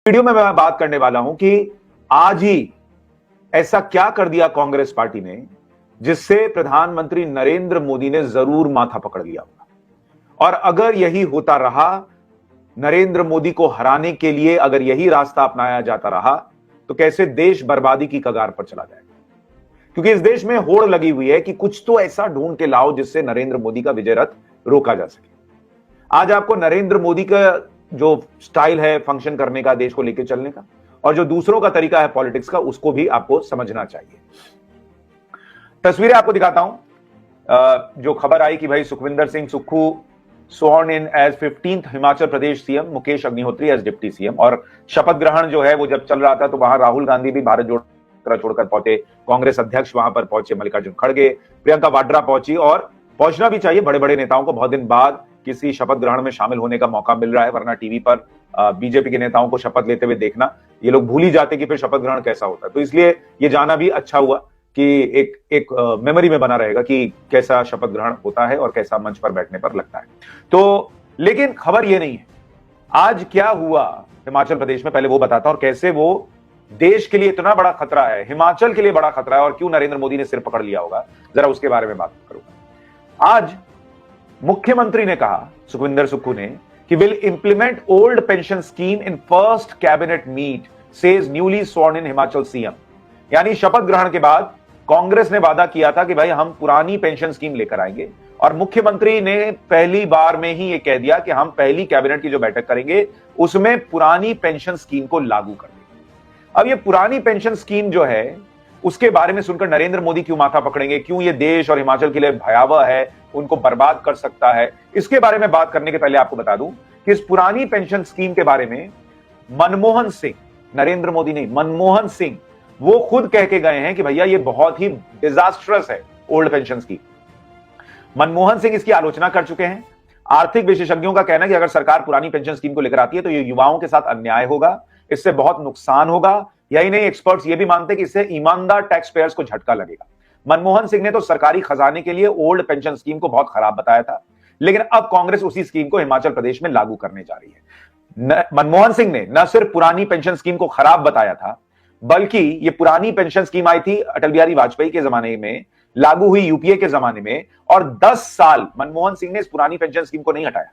Video में मैं बात करने वाला हूं कि आज ही ऐसा क्या कर दिया कांग्रेस पार्टी ने जिससे प्रधानमंत्री नरेंद्र मोदी ने जरूर माथा पकड़ लिया होगा। और अगर यही होता रहा, नरेंद्र मोदी को हराने के लिए अगर यही रास्ता अपनाया जाता रहा तो कैसे देश बर्बादी की कगार पर चला जाएगा। क्योंकि इस देश में होड़ लगी हुई है कि कुछ तो ऐसा ढूंढ के लाओ जिससे नरेंद्र मोदी का विजय रथ रोका जा सके। आज आपको नरेंद्र मोदी का जो स्टाइल है फंक्शन करने का, देश को लेकर चलने का, और जो दूसरों का तरीका है पॉलिटिक्स का, उसको भी आपको समझना चाहिए। तस्वीरें आपको दिखाता हूं। जो खबर आई कि भाई Sukhvinder Singh Sukhu sworn in as 15th Himachal Pradesh CM, Mukesh Agnihotri as deputy CM. और शपथ ग्रहण जो है वो जब चल रहा था तो वहां राहुल गांधी भी भारत जोड़ो यात्रा छोड़कर पहुंचे, कांग्रेस अध्यक्ष वहां पर पहुंचे, मल्लिकार्जुन खड़गे, प्रियंका वाड्रा पहुंची। और पहुंचना भी चाहिए, बड़े बड़े नेताओं को बहुत दिन बाद किसी शपथ ग्रहण में शामिल होने का मौका मिल रहा है, वरना टीवी पर बीजेपी के नेताओं को शपथ लेते हुए देखना, ये लोग भूल ही जाते कि फिर शपथ ग्रहण कैसा होता है। तो इसलिए ये जाना भी अच्छा हुआ कि एक मेमोरी में बना रहेगा कि कैसा शपथ ग्रहण होता है और कैसा मंच पर बैठने पर लगता है। तो लेकिन खबर ये नहीं है आज क्या हुआ हिमाचल प्रदेश में, पहले वो बताता हूं, और कैसे वो देश के लिए इतना बड़ा खतरा है, हिमाचल के लिए बड़ा खतरा है, और क्यों नरेंद्र मोदी ने सिर पकड़ लिया होगा, जरा उसके बारे में बात करूंगा। आज मुख्यमंत्री ने कहा, सुखविंदर सुक्खू ने, कि will implement old pension scheme in first cabinet meet, says newly sworn in Himachal CM. यानी शपथ ग्रहण के बाद कांग्रेस ने वादा किया था कि भाई हम पुरानी पेंशन स्कीम लेकर आएंगे, और मुख्यमंत्री ने पहली बार में ही यह कह दिया कि हम पहली कैबिनेट की जो बैठक करेंगे उसमें पुरानी पेंशन स्कीम को लागू कर देंगे। अब ये पुरानी पेंशन स्कीम जो है उसके बारे में सुनकर नरेंद्र मोदी क्यों माथा पकड़ेंगे, क्यों ये देश और हिमाचल के लिए भयावह है, उनको बर्बाद कर सकता है, इसके बारे में बात करने के पहले आपको बता दूं कि इस पुरानी पेंशन स्कीम के बारे में मनमोहन सिंह, नरेंद्र मोदी नहीं, मनमोहन सिंह, वो खुद कह के गए हैं कि भैया ये बहुत ही डिजास्टरस है old pension scheme. Manmohan Singh इसकी आलोचना कर चुके हैं। आर्थिक विशेषज्ञों का कहना है कि अगर सरकार पुरानी पेंशन स्कीम को लेकर आती है तो ये युवाओं के साथ अन्याय होगा, इससे बहुत नुकसान होगा। यही नहीं, एक्सपर्ट्स ये भी मानते हैं कि इससे ईमानदार टैक्स पेयर्स को झटका लगेगा। मनमोहन सिंह ने तो सरकारी खजाने के लिए ओल्ड पेंशन स्कीम को बहुत खराब बताया था, लेकिन अब कांग्रेस उसी स्कीम को हिमाचल प्रदेश में लागू करने जा रही है। मनमोहन सिंह ने न सिर्फ पुरानी पेंशन स्कीम को खराब बताया था, बल्कि ये पुरानी पेंशन स्कीम आई थी अटल बिहारी वाजपेयी के जमाने में, लागू हुई यूपीए के जमाने में, और 10 साल मनमोहन सिंह ने इस पुरानी पेंशन स्कीम को नहीं हटाया।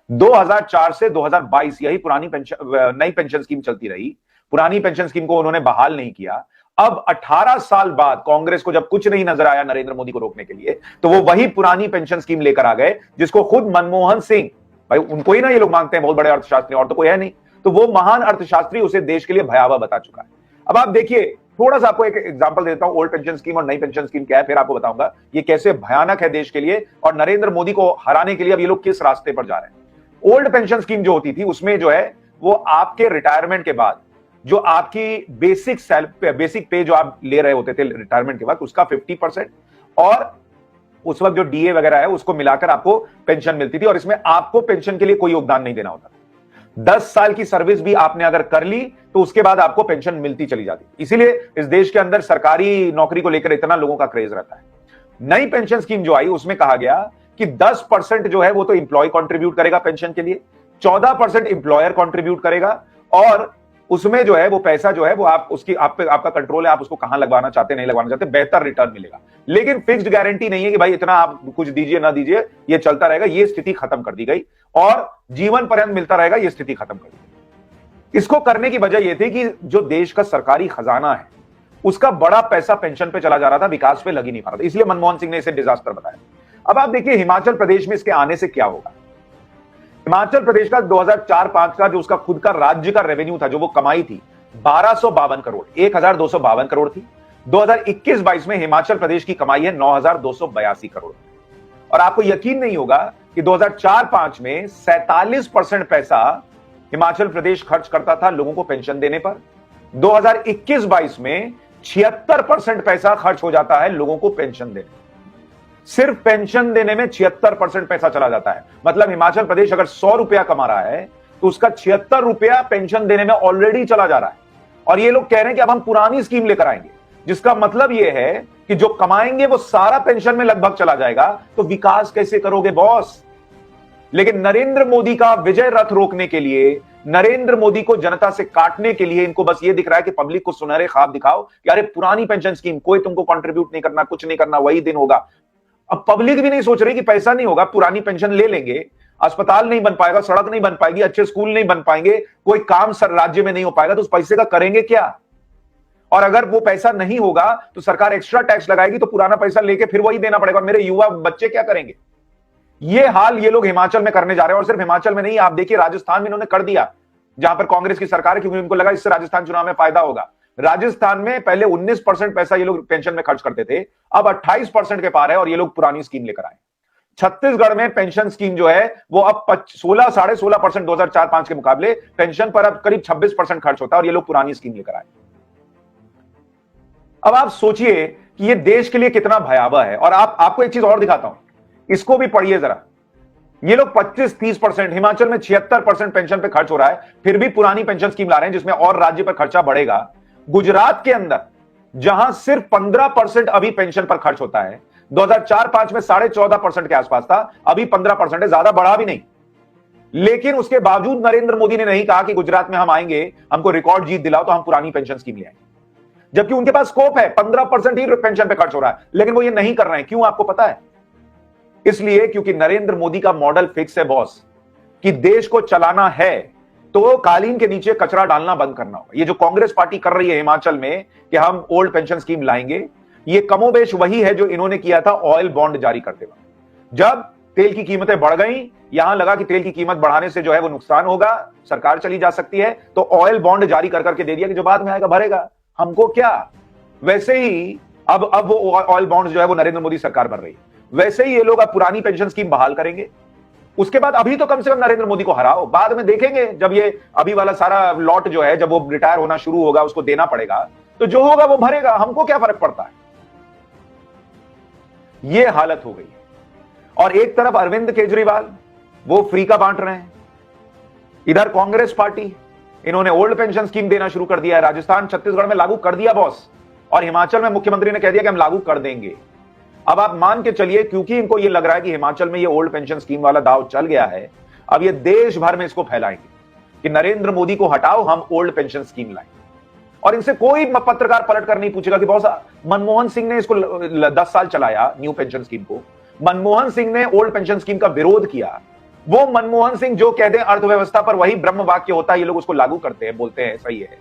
2004 से 2022 यही पुरानी नई पेंशन स्कीम चलती रही, पुरानी पेंशन स्कीम को उन्होंने बहाल नहीं किया। अब 18 साल बाद कांग्रेस को जब कुछ नहीं नजर आया नरेंद्र मोदी को रोकने के लिए, तो वो वही पुरानी पेंशन स्कीम लेकर आ गए, जिसको खुद मनमोहन सिंह, भाई उनको ही ना ये लोग मांगते हैं बहुत बड़े अर्थशास्त्री, और तो कोई है नहीं, तो वो महान अर्थशास्त्री उसे देश के लिए भयावह बता चुका है। अब आप देखिए, थोड़ा सा आपको एक एग्जांपल देता हूं, ओल्ड पेंशन स्कीम और नई पेंशन स्कीम क्या है, फिर आपको बताऊंगा ये कैसे भयानक है देश के लिए, और नरेंद्र मोदी को हराने के लिए अब ये लोग किस रास्ते पर जा रहे हैं। ओल्ड पेंशन स्कीम जो होती थी उसमें जो है वो आपके रिटायरमेंट के बाद जो आपकी बेसिक पे जो आप ले रहे होते थे रिटायरमेंट के बाद, उसका 50% और उस वक्त जो डीए वगैरह है उसको मिलाकर आपको पेंशन मिलती थी, और इसमें आपको पेंशन के लिए कोई योगदान नहीं देना होता था। 10 साल की सर्विस भी आपने अगर कर ली तो उसके बाद आपको पेंशन मिलती चली जाती। इसीलिए इस देश के अंदर सरकारी नौकरी को लेकर इतना लोगों का क्रेज रहता है। नई पेंशन स्कीम जो आई उसमें कहा गया कि 10% जो है वो तो इंप्लॉय कंट्रीब्यूट करेगा पेंशन के लिए, 14% इंप्लॉयर कंट्रीब्यूट करेगा, और उसमें जो है वो पैसा जो है वो आपका कंट्रोल है, आप उसको कहां लगवाना चाहते नहीं लगवाना चाहते, बेहतर रिटर्न मिलेगा। लेकिन फिक्स्ड गारंटी नहीं है कि भाई इतना आप कुछ दीजिए ना दीजिए, ये चलता रहेगा। ये स्थिति खत्म कर दी गई, और जीवन पर्यंत मिलता रहेगा, ये स्थिति खत्म कर दी गई। इसको करने की वजह यह थी कि जो देश का सरकारी खजाना है उसका बड़ा पैसा पेंशन पे चला जा रहा था, विकास पे लग ही नहीं पा रहा था, इसलिए मनमोहन सिंह ने इसे डिजास्टर बताया। अब आप देखिए हिमाचल प्रदेश में इसके आने से क्या होगा। हिमाचल प्रदेश का 2004-05 का जो उसका खुद का राज्य का रेवेन्यू था, जो वो कमाई थी 1252 करोड़, 1252 करोड़ थी। 2021-22 में हिमाचल प्रदेश की कमाई है 9282 करोड़। और आपको यकीन नहीं होगा कि 2004-05 में 47% पैसा हिमाचल प्रदेश खर्च करता था लोगों को पेंशन देने पर। 2021-22 में 76% पैसा खर्च हो जाता है लोगों को पेंशन देने। सिर्फ पेंशन देने में 76% पैसा चला जाता है। मतलब हिमाचल प्रदेश अगर 100 रुपया कमा रहा है तो उसका 76 रुपया पेंशन देने में ऑलरेडी चला जा रहा है। और ये लोग कह रहे हैं कि अब हम पुरानी स्कीम लेकर आएंगे, जिसका मतलब ये है कि जो कमाएंगे वो सारा पेंशन में लगभग चला जाएगा। तो विकास कैसे करोगे बॉस? लेकिन नरेंद्र मोदी का विजय रथ रोकने के लिए, नरेंद्र मोदी को जनता से काटने के लिए इनको बस ये दिख रहा है कि पब्लिक को सुनहरे ख्वाब दिखाओ कि अरे पुरानी पेंशन स्कीम, कोई तुमको कंट्रीब्यूट नहीं करना, कुछ नहीं करना, वही दिन होगा। अब पब्लिक भी नहीं सोच रही कि पैसा नहीं होगा, पुरानी पेंशन ले लेंगे, अस्पताल नहीं बन पाएगा, सड़क नहीं बन पाएगी, अच्छे स्कूल नहीं बन पाएंगे, कोई काम सर राज्य में नहीं हो पाएगा, तो उस पैसे का करेंगे क्या? और अगर वो पैसा नहीं होगा तो सरकार एक्स्ट्रा टैक्स लगाएगी, तो पुराना पैसा लेके फिर वही देना पड़ेगा। मेरे युवा बच्चे क्या करेंगे? ये हाल ये लोग हिमाचल में करने जा रहे हैं। और सिर्फ हिमाचल में नहीं, आप देखिए राजस्थान में इन्होंने कर दिया, जहां पर कांग्रेस की सरकार है, क्योंकि उनको लगा इससे राजस्थान चुनाव में फायदा होगा। राजस्थान में पहले 19% पैसा ये लोग पेंशन में खर्च करते थे, अब 28% के पार है और ये लोग पुरानी स्कीम लेकर आए। छत्तीसगढ़ में पेंशन स्कीम जो है वो अब 16.5% 2004-5 के मुकाबले पेंशन पर अब करीब 26% खर्च होता है और ये लोग पुरानी स्कीम लेकर आए। अब आप सोचिए कि ये देश के लिए कितना भयावह है। और आपको एक चीज और दिखाता हूं, इसको भी पढ़िए जरा। ये लोग 25-30%, हिमाचल में 76% पेंशन पे खर्च हो रहा है, फिर भी पुरानी पेंशन स्कीम ला रहे हैं जिसमें और राज्य पर खर्चा बढ़ेगा। गुजरात के अंदर जहां सिर्फ 15% अभी पेंशन पर खर्च होता है, 2004-5 में 14.5% के आसपास था, अभी 15% है, ज्यादा बढ़ा भी नहीं। लेकिन उसके बावजूद नरेंद्र मोदी ने नहीं कहा कि गुजरात में हम आएंगे, हमको रिकॉर्ड जीत दिलाओ तो हम पुरानी पेंशन स्कीम ले आएंगे, जबकि उनके पास स्कोप है। 15% ही पेंशन पे खर्च हो रहा है, लेकिन वो ये नहीं कर रहे हैं। क्यों, आपको पता है? इसलिए क्योंकि नरेंद्र मोदी का मॉडल फिक्स है बॉस, कि देश को चलाना है तो कालीन के नीचे कचरा डालना बंद करना होगा। ये जो कांग्रेस पार्टी कर रही है हिमाचल में कि हम ओल्ड पेंशन स्कीम लाएंगे, ये कमोबेश वही है जो इन्होंने किया था ऑयल बॉन्ड जारी करते वक्त। जब तेल की कीमतें बढ़ गई, यहां लगा कि तेल की कीमत बढ़ाने से जो है वो नुकसान होगा, सरकार चली जा सकती है, तो ऑयल बॉन्ड जारी कर करके दे दिया कि जो बाद में आएगा भरेगा, हमको क्या। वैसे ही अब वो ऑयल बॉन्ड जो है वो नरेंद्र मोदी सरकार भर रही है। वैसे ही ये लोग अब पुरानी पेंशन स्कीम बहाल करेंगे। उसके बाद अभी तो कम से कम नरेंद्र मोदी को हराओ, बाद में देखेंगे जब ये अभी वाला सारा लॉट जो है, जब वो रिटायर होना शुरू होगा, उसको देना पड़ेगा, तो जो होगा वो भरेगा, हमको क्या फर्क पड़ता है। ये हालत हो गई है। और एक तरफ अरविंद केजरीवाल वो फ्री का बांट रहे हैं, इधर कांग्रेस पार्टी इन्होंने ओल्ड पेंशन स्कीम देना शुरू कर दिया है। राजस्थान छत्तीसगढ़ में लागू कर दिया बॉस, और हिमाचल में मुख्यमंत्री ने कह दिया कि हम लागू कर देंगे। अब आप मान के चलिए, क्योंकि इनको ये लग रहा है कि हिमाचल में ये ओल्ड पेंशन स्कीम वाला दाव चल गया है, अब ये देश भर में इसको फैलाएंगे कि नरेंद्र मोदी को हटाओ, हम ओल्ड पेंशन स्कीम लाएंगे। और इनसे कोई पत्रकार पलट कर नहीं पूछेगा कि बहुत मनमोहन सिंह ने इसको 10 साल चलाया, न्यू पेंशन स्कीम को। मनमोहन सिंह ने ओल्ड पेंशन स्कीम का विरोध किया। वो मनमोहन सिंह जो कहते हैं अर्थव्यवस्था पर वही ब्रह्म वाक्य होता है, ये लोग उसको लागू करते हैं, बोलते हैं सही है।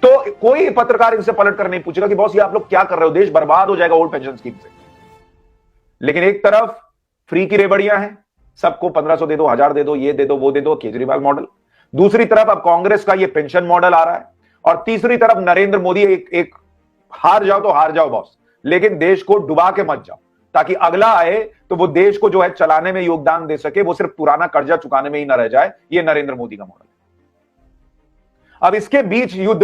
तो कोई पत्रकार इनसे पलट कर नहीं पूछेगा कि बॉस ये आप लोग क्या कर रहे हो, देश बर्बाद हो जाएगा ओल्ड पेंशन स्कीम से। लेकिन एक तरफ फ्री की रेबड़ियां हैं, सबको 1500 दे दो, 1000 दे दो, ये दे दो, वो दे दो, केजरीवाल मॉडल। दूसरी तरफ अब कांग्रेस का ये पेंशन मॉडल आ रहा है, और तीसरी तरफ नरेंद्र मोदी एक हार जाओ तो हार जाओ बॉस, लेकिन देश को डुबा के मत जाओ, ताकि अगला आए तो वो देश को जो है चलाने में योगदान दे सके, वो सिर्फ पुराना कर्जा चुकाने में ही न रह जाए। ये नरेंद्र मोदी का मॉडल है। अब इसके बीच युद्ध